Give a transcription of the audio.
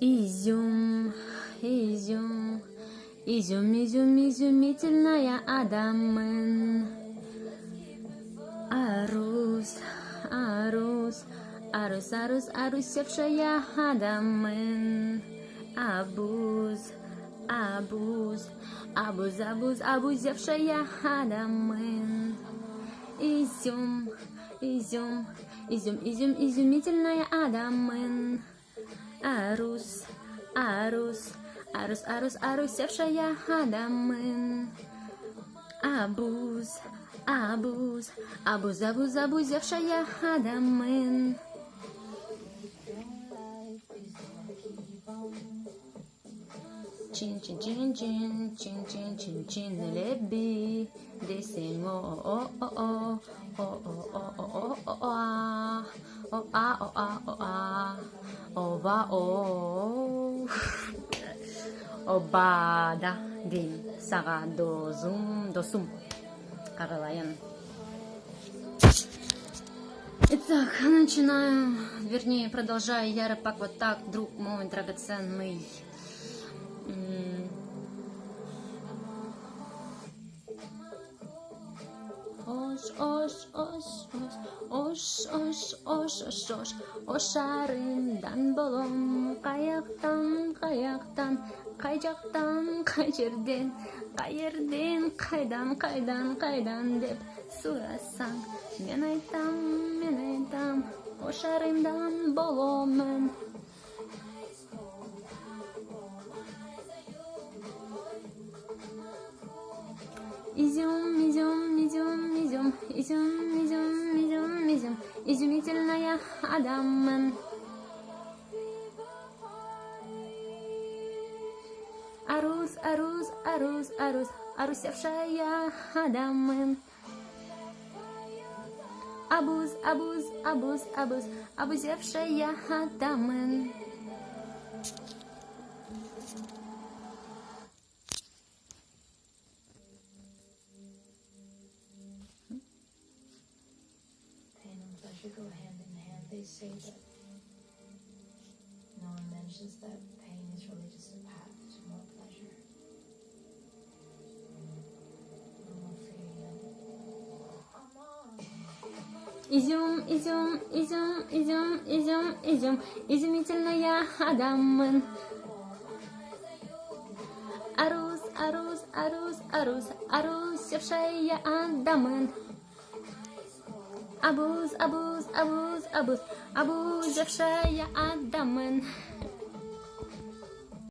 Изюм, изюм, изюм, изюм, изумительная Адамын. Арус, арус, арус, арус, арусевшая Адамын. Абуз, абуз, абуз, абуз, абузевшая Адамын. Изюм, изюм, изюм, изюм, изумительная Адамын. Арус, арус, арус, арус, арусевшая Адамын. Абуз, абуз, абуз, абуз, абузевшая Адамын. Чин чин чин чин чин чин чин чин леби десимо о о о о о о о о о а о а о а ова о обада дин сага досум Каролайн. Итак, начинаю, вернее, продолжаю Яропак вот так, друг мой драгоценный. Ош арындан болом, қай жақтан, қай жерден, қайдан деп сұрасаң, мен айтам, ош арындан боломын. Изюм, изюм, изюм, изюм, изюм, изюм, изюм, изюм, изумительная Адамын. Арус, арус, арус, арус, арусевшая Адамын. Абуз, абуз, абуз, абуз, абузевшая Адамын. Go hand in hand. They say that no one mentions that pain is really just a path to more pleasure. Изюм, изюм, изюм, изюм, изюм, изюм, изумительная Адамын. Арус, арус, арус, арус, арусевшая Адамын. Абуз, абуз, абуз, абуз, абузевшая Адамын.